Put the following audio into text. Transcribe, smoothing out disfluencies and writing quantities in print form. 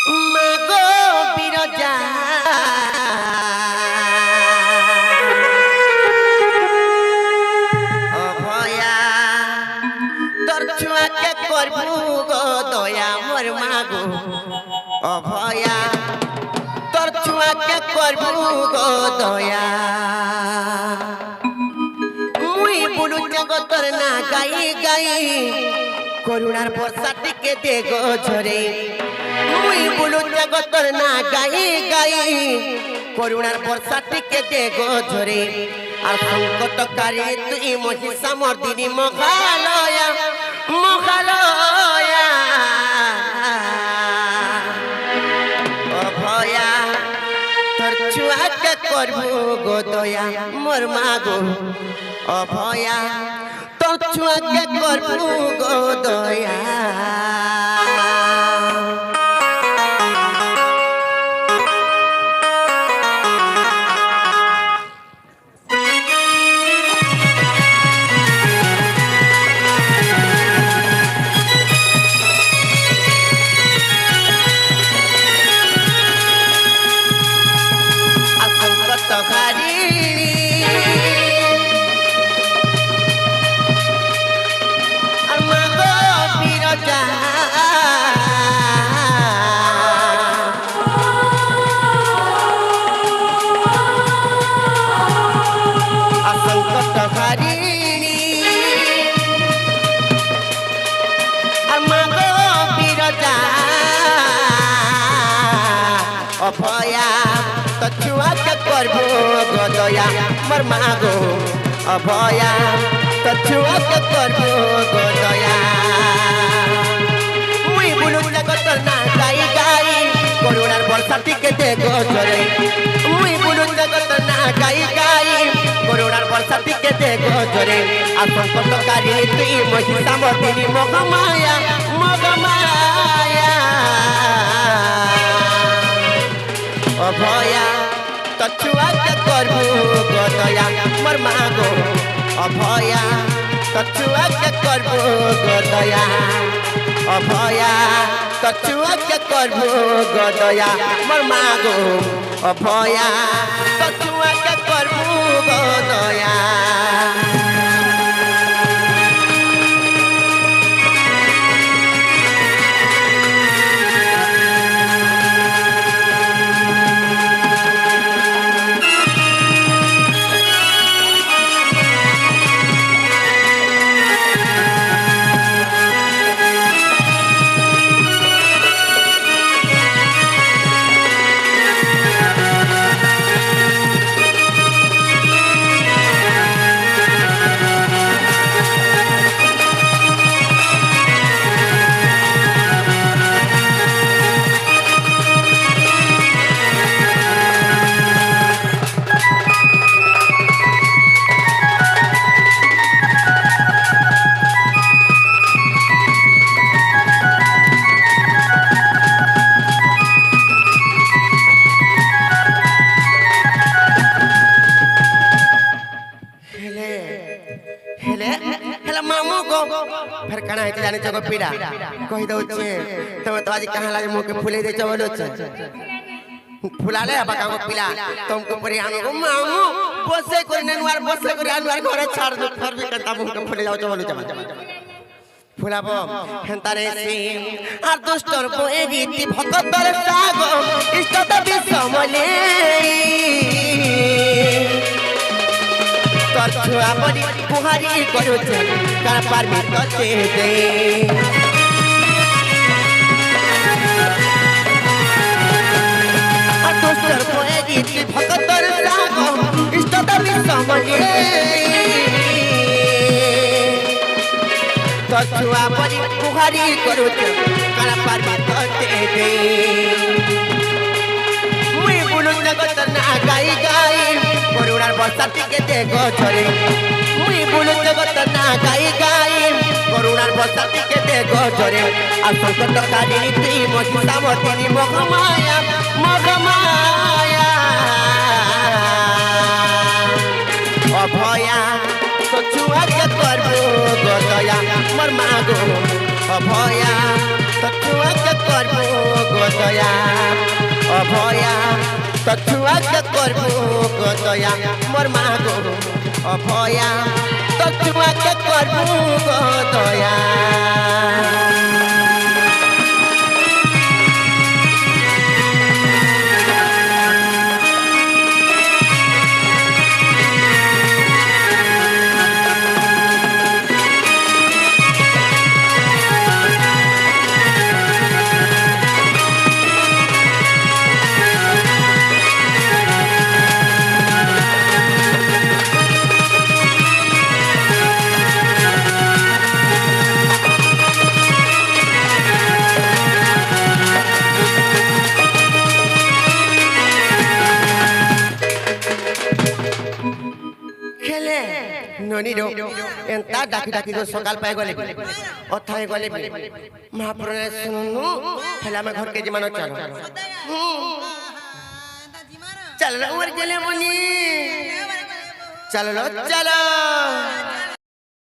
মাগো বিরজা অভয়া তোর ছুয়াকে করবু গো দয়া মোর মাগো অভয়া তোর ছুয়াকে করবু গো দয়া মুই বুলু জগতর না গাই গাই করুণার বর্ষা টিকে দে গো ঝরে মুই বুলু জগতর না গাই গাই করুণার বর্ষা টিকে দে গো ঝরে আর সংকটকারী তুই মহিষা মর্দিনী মহালয়া মহালয়া অভয়া তোর ছুয়াকে করবু গো দয়া মোর মাগো অভয়া তোর ছুয়াকে করবু গো দয়া অভয়া তো ছুয়াকে করবো গো দয়া মোর মাগো অভয়া তো ছুয়াকে করবো গো দয়া মুই বুলু জগত না গাই গাই করুণার বর্ষা টিকে দে গো ঝরে মুই বুলু জগত না গাই গাই করুণার বর্ষা টিকে দে গো ঝরে আর সংকটকারী তুই মহিষা মর্দিনী মহামায়া মহামায়া অভয়া তো ছুয়াকে করবু গো দয়া মোর মাগো অভয়া তো ছুয়াকে করবু গো দয়া অভয়া তো ছুয়াকে করবু গো দয়া মোর মাগো অভয়া তো ছুয়াকে করবু গো দয়া फिर कना है जाने जगह पीड़ा कहि दउ छे तमे तो आज कहां लागे मुंह के फुले दे चवलो छे फुलाले अब कागो पीला तुमको परियानो को मामू बसे कर नेनुआर बसे कर अनुआर घरे छाड़ दो फिर भी कता मुंह के फुले जाओ चवलो छे फुलाबो हेंतारे सी আর দুষ্টর বয়ে রীতি ভক্তর সাগ ইষ্টতা বিসমলে তোর ছুয়া বড়ি পুহারি করুছে কার পারবি ততে দে আর দুষ্টর বয়ে রীতি ভক্তর সাগ ইষ্টতা বিসমলে তোর ছুয়া বড়ি পুহারি করুছে কার পারবি ততে দে মুই বুলু জগত না গাই গাই করুণার বর্ষা টিকে দে গো ঝরে মুই বুলু জগত না গাই গাই করুণার বর্ষা টিকে দে গো ঝরে আর সংকটকারী তুই মহিষা মর্দিনী মহামায়া মহামায়া অভয়া তো ছুয়াকে করবো গো দয়া মোর মাগো অভয়া তো ছুয়াকে করবো গো দয়া দয়া অভয়া তো ছুয়াকে করবো গো দয়া মোর মা গো অভয়া তো ছুয়াকে করবো গো দয়া ননিরো এন্তা ডাকি ডাকি গো সকাল পাই গলে অথায় গলে মহাপ্রণয় শুনুনু হেলা আমি ঘরকে জিমানো চলো চলো ওর গেলে মনি চলো চলো